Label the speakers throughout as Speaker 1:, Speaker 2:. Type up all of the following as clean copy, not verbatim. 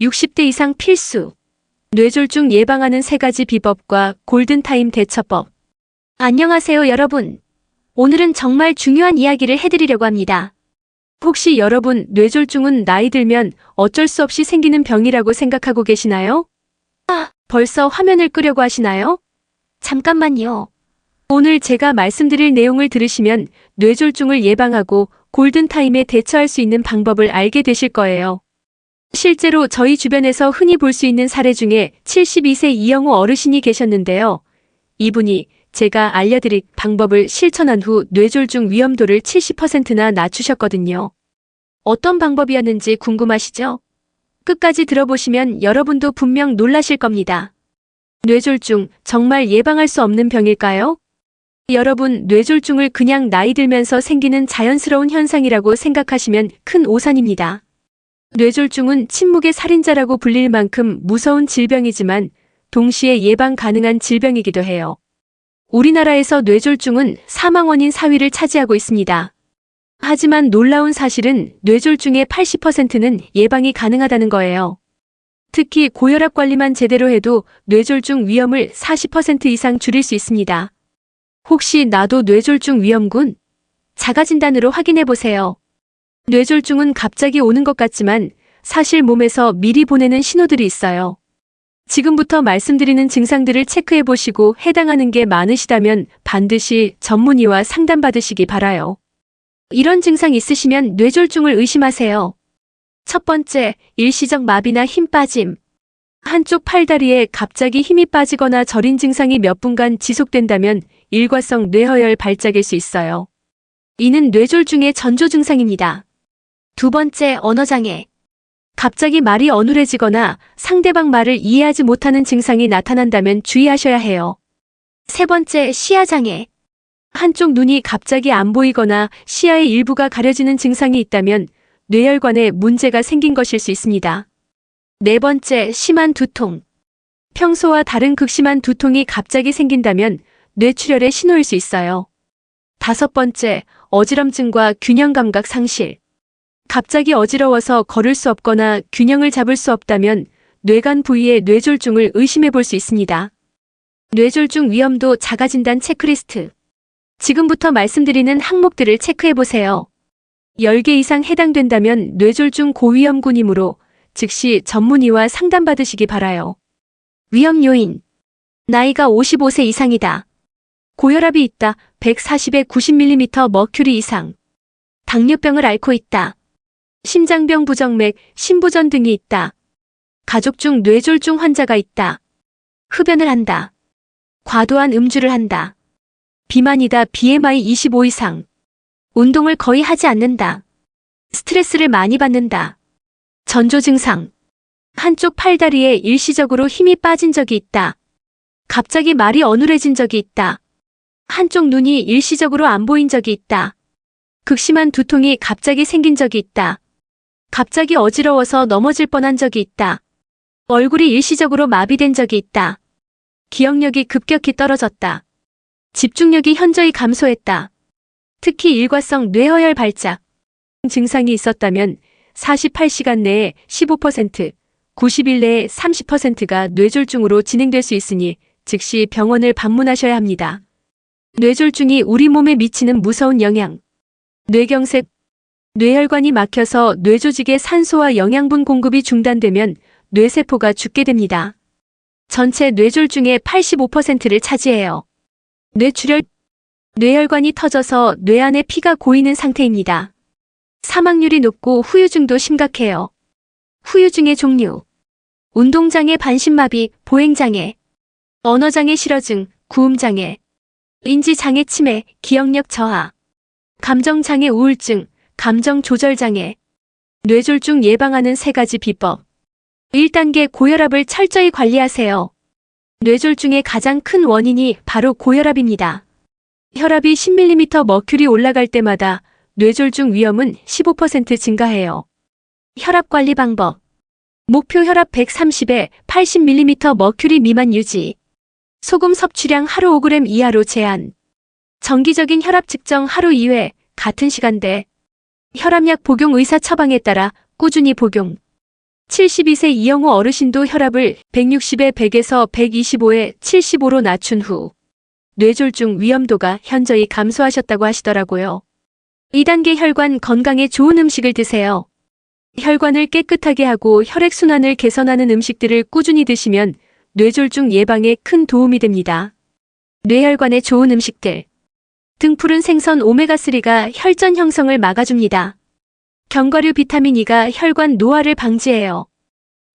Speaker 1: 60대 이상 필수. 뇌졸중 예방하는 3가지 비법과 골든타임 대처법. 안녕하세요, 여러분. 오늘은 정말 중요한 이야기를 해드리려고 합니다. 혹시 여러분 뇌졸중은 나이 들면 어쩔 수 없이 생기는 병이라고 생각하고 계시나요? 벌써 화면을 끄려고 하시나요? 잠깐만요. 오늘 제가 말씀드릴 내용을 들으시면 뇌졸중을 예방하고 골든타임에 대처할 수 있는 방법을 알게 되실 거예요. 실제로 저희 주변에서 흔히 볼 수 있는 사례 중에 72세 이영우 어르신이 계셨는데요. 이분이 제가 알려드릴 방법을 실천한 후 뇌졸중 위험도를 70%나 낮추셨거든요. 어떤 방법이었는지 궁금하시죠? 끝까지 들어보시면 여러분도 분명 놀라실 겁니다. 뇌졸중, 정말 예방할 수 없는 병일까요? 여러분, 뇌졸중을 그냥 나이 들면서 생기는 자연스러운 현상이라고 생각하시면 큰 오산입니다. 뇌졸중은 침묵의 살인자라고 불릴 만큼 무서운 질병이지만 동시에 예방 가능한 질병이기도 해요. 우리나라에서 뇌졸중은 사망 원인 4위를 차지하고 있습니다. 하지만 놀라운 사실은 뇌졸중의 80%는 예방이 가능하다는 거예요. 특히 고혈압 관리만 제대로 해도 뇌졸중 위험을 40% 이상 줄일 수 있습니다. 혹시 나도 뇌졸중 위험군? 자가진단으로 확인해보세요. 뇌졸중은 갑자기 오는 것 같지만 사실 몸에서 미리 보내는 신호들이 있어요. 지금부터 말씀드리는 증상들을 체크해보시고 해당하는 게 많으시다면 반드시 전문의와 상담받으시기 바라요. 이런 증상 있으시면 뇌졸중을 의심하세요. 첫 번째, 일시적 마비나 힘 빠짐. 한쪽 팔다리에 갑자기 힘이 빠지거나 저린 증상이 몇 분간 지속된다면 일과성 뇌허혈 발작일 수 있어요. 이는 뇌졸중의 전조 증상입니다. 두 번째, 언어장애. 갑자기 말이 어눌해지거나 상대방 말을 이해하지 못하는 증상이 나타난다면 주의하셔야 해요. 세 번째, 시야장애. 한쪽 눈이 갑자기 안 보이거나 시야의 일부가 가려지는 증상이 있다면 뇌혈관에 문제가 생긴 것일 수 있습니다. 네 번째, 심한 두통. 평소와 다른 극심한 두통이 갑자기 생긴다면 뇌출혈의 신호일 수 있어요. 다섯 번째, 어지럼증과 균형 감각 상실. 갑자기 어지러워서 걸을 수 없거나 균형을 잡을 수 없다면 뇌간 부위의 뇌졸중을 의심해 볼 수 있습니다. 뇌졸중 위험도 자가진단 체크리스트. 지금부터 말씀드리는 항목들을 체크해 보세요. 10개 이상 해당된다면 뇌졸중 고위험군이므로 즉시 전문의와 상담받으시기 바라요. 위험 요인. 나이가 55세 이상이다. 고혈압이 있다. 140에 90mm 머큐리 이상. 당뇨병을 앓고 있다. 심장병 부정맥, 심부전 등이 있다. 가족 중 뇌졸중 환자가 있다. 흡연을 한다. 과도한 음주를 한다. 비만이다. BMI 25 이상. 운동을 거의 하지 않는다. 스트레스를 많이 받는다. 전조 증상. 한쪽 팔다리에 일시적으로 힘이 빠진 적이 있다. 갑자기 말이 어눌해진 적이 있다. 한쪽 눈이 일시적으로 안 보인 적이 있다. 극심한 두통이 갑자기 생긴 적이 있다. 갑자기 어지러워서 넘어질 뻔한 적이 있다. 얼굴이 일시적으로 마비된 적이 있다. 기억력이 급격히 떨어졌다. 집중력이 현저히 감소했다. 특히 일과성 뇌허혈 발작 증상이 있었다면 48시간 내에 15%, 90일 내에 30%가 뇌졸중으로 진행될 수 있으니 즉시 병원을 방문하셔야 합니다. 뇌졸중이 우리 몸에 미치는 무서운 영향. 뇌경색. 뇌혈관이 막혀서 뇌조직의 산소와 영양분 공급이 중단되면 뇌세포가 죽게 됩니다. 전체 뇌졸중의 85%를 차지해요. 뇌출혈. 뇌혈관이 터져서 뇌 안에 피가 고이는 상태입니다. 사망률이 높고 후유증도 심각해요. 후유증의 종류. 운동장애, 반신마비, 보행장애, 언어장애, 실어증, 구음장애, 인지장애, 치매, 기억력 저하, 감정장애, 우울증, 감정조절장애. 뇌졸중 예방하는 3가지 비법. 1단계, 고혈압을 철저히 관리하세요. 뇌졸중의 가장 큰 원인이 바로 고혈압입니다. 혈압이 10mm 머큐리 올라갈 때마다 뇌졸중 위험은 15% 증가해요. 혈압 관리 방법. 목표 혈압 130에 80mm 머큐리 미만 유지. 소금 섭취량 하루 5g 이하로 제한. 정기적인 혈압 측정 하루 2회, 같은 시간대. 혈압약 복용 의사 처방에 따라 꾸준히 복용. 72세 이영호 어르신도 혈압을 160에 100에서 125에 75로 낮춘 후 뇌졸중 위험도가 현저히 감소하셨다고 하시더라고요. 2단계 혈관 건강에 좋은 음식을 드세요. 혈관을 깨끗하게 하고 혈액순환을 개선하는 음식들을 꾸준히 드시면 뇌졸중 예방에 큰 도움이 됩니다. 뇌혈관에 좋은 음식들. 등푸른 생선 오메가3가 혈전 형성을 막아줍니다. 견과류 비타민 E가 혈관 노화를 방지해요.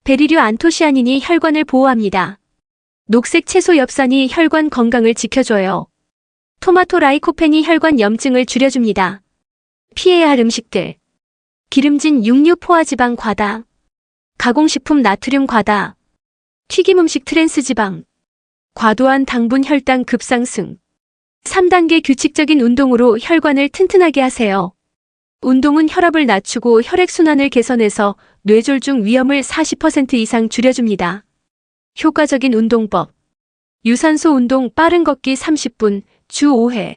Speaker 1: 베리류 안토시아닌이 혈관을 보호합니다. 녹색 채소 엽산이 혈관 건강을 지켜줘요. 토마토 라이코펜이 혈관 염증을 줄여줍니다. 피해야 할 음식들. 기름진 육류 포화지방 과다. 가공식품 나트륨 과다. 튀김 음식 트랜스지방. 과도한 당분 혈당 급상승. 3단계 규칙적인 운동으로 혈관을 튼튼하게 하세요. 운동은 혈압을 낮추고 혈액순환을 개선해서 뇌졸중 위험을 40% 이상 줄여줍니다. 효과적인 운동법. 유산소 운동 빠른 걷기 30분, 주 5회.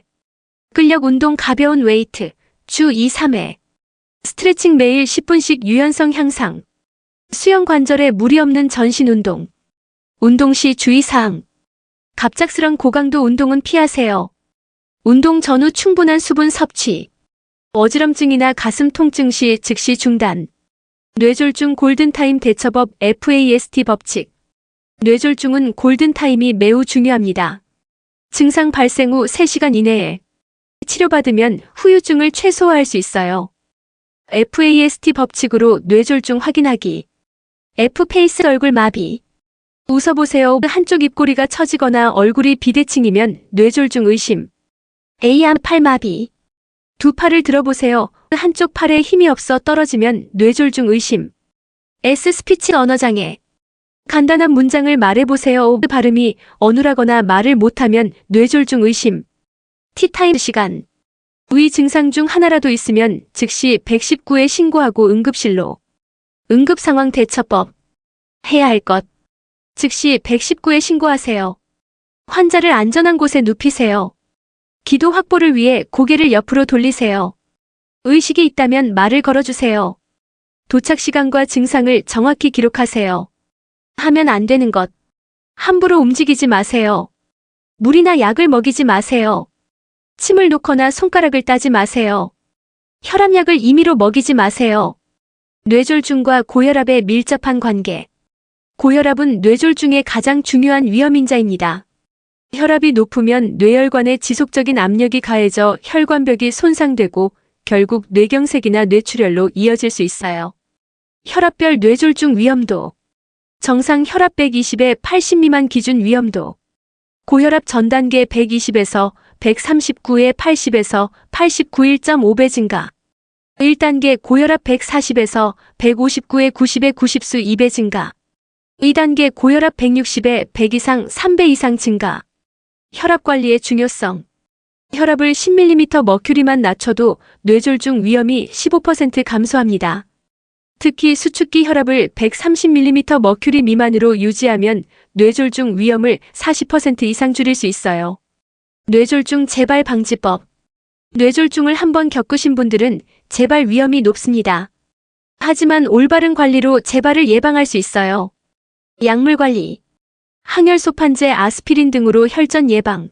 Speaker 1: 근력 운동 가벼운 웨이트, 주 2, 3회. 스트레칭 매일 10분씩 유연성 향상. 수영 관절에 무리 없는 전신 운동. 운동 시 주의사항. 갑작스런 고강도 운동은 피하세요. 운동 전후 충분한 수분 섭취. 어지럼증이나 가슴 통증 시 즉시 중단. 뇌졸중 골든타임 대처법 FAST 법칙. 뇌졸중은 골든타임이 매우 중요합니다. 증상 발생 후 3시간 이내에 치료받으면 후유증을 최소화할 수 있어요. FAST 법칙으로 뇌졸중 확인하기. F 페이스 얼굴 마비. 웃어보세요. 한쪽 입꼬리가 처지거나 얼굴이 비대칭이면 뇌졸중 의심. A 암 팔 마비. 두 팔을 들어보세요. 한쪽 팔에 힘이 없어 떨어지면 뇌졸중 의심. S 스피치 언어장애. 간단한 문장을 말해보세요. 발음이 어눌하거나 말을 못하면 뇌졸중 의심. 티타임 시간. 위 증상 중 하나라도 있으면 즉시 119에 신고하고 응급실로. 응급상황 대처법. 해야 할 것. 즉시 119에 신고하세요. 환자를 안전한 곳에 눕히세요. 기도 확보를 위해 고개를 옆으로 돌리세요. 의식이 있다면 말을 걸어주세요. 도착 시간과 증상을 정확히 기록하세요. 하면 안 되는 것. 함부로 움직이지 마세요. 물이나 약을 먹이지 마세요. 침을 놓거나 손가락을 따지 마세요. 혈압약을 임의로 먹이지 마세요. 뇌졸중과 고혈압의 밀접한 관계. 고혈압은 뇌졸중의 가장 중요한 위험인자입니다. 혈압이 높으면 뇌혈관에 지속적인 압력이 가해져 혈관벽이 손상되고 결국 뇌경색이나 뇌출혈로 이어질 수 있어요. 혈압별 뇌졸중 위험도. 정상 혈압 120에 80 미만 기준 위험도. 고혈압 전 단계 120에서 139에 80에서 89.1.5배 증가. 1단계 고혈압 140에서 159에 90에 90수 2배 증가. 2단계 고혈압 160에 100 이상 3배 이상 증가. 혈압 관리의 중요성. 혈압을 10mm 머큐리만 낮춰도 뇌졸중 위험이 15% 감소합니다. 특히 수축기 혈압을 130mm 머큐리 미만으로 유지하면 뇌졸중 위험을 40% 이상 줄일 수 있어요. 뇌졸중 재발 방지법. 뇌졸중을 한번 겪으신 분들은 재발 위험이 높습니다. 하지만 올바른 관리로 재발을 예방할 수 있어요. 약물 관리. 항혈소판제 아스피린 등으로 혈전 예방.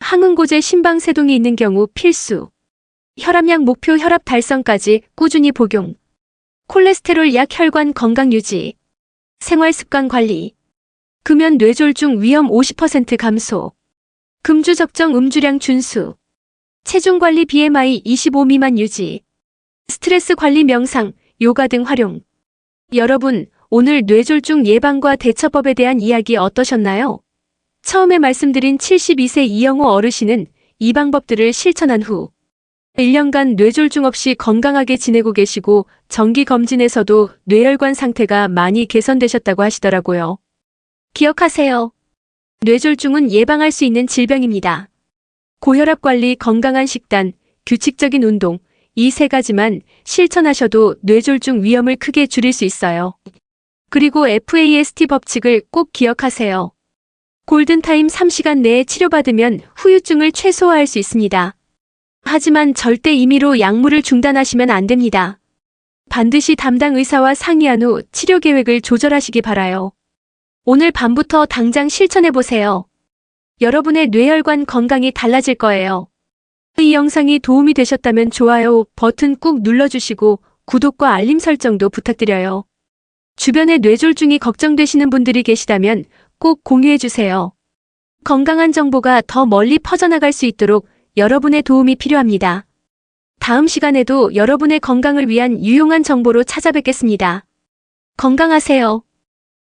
Speaker 1: 항응고제 심방세동이 있는 경우 필수. 혈압약 목표 혈압 달성까지 꾸준히 복용. 콜레스테롤 약 혈관 건강 유지. 생활습관 관리. 금연 뇌졸중 위험 50% 감소. 금주 적정 음주량 준수. 체중 관리 BMI 25 미만 유지. 스트레스 관리 명상, 요가 등 활용. 여러분, 오늘 뇌졸중 예방과 대처법에 대한 이야기 어떠셨나요? 처음에 말씀드린 72세 이영호 어르신은 이 방법들을 실천한 후 1년간 뇌졸중 없이 건강하게 지내고 계시고 정기검진에서도 뇌혈관 상태가 많이 개선되셨다고 하시더라고요. 기억하세요. 뇌졸중은 예방할 수 있는 질병입니다. 고혈압 관리, 건강한 식단, 규칙적인 운동, 이 3가지만 실천하셔도 뇌졸중 위험을 크게 줄일 수 있어요. 그리고 FAST 법칙을 꼭 기억하세요. 골든타임 3시간 내에 치료받으면 후유증을 최소화할 수 있습니다. 하지만 절대 임의로 약물을 중단하시면 안 됩니다. 반드시 담당 의사와 상의한 후 치료 계획을 조절하시기 바라요. 오늘 밤부터 당장 실천해보세요. 여러분의 뇌혈관 건강이 달라질 거예요. 이 영상이 도움이 되셨다면 좋아요 버튼 꾹 눌러주시고 구독과 알림 설정도 부탁드려요. 주변에 뇌졸중이 걱정되시는 분들이 계시다면 꼭 공유해주세요. 건강한 정보가 더 멀리 퍼져나갈 수 있도록 여러분의 도움이 필요합니다. 다음 시간에도 여러분의 건강을 위한 유용한 정보로 찾아뵙겠습니다. 건강하세요.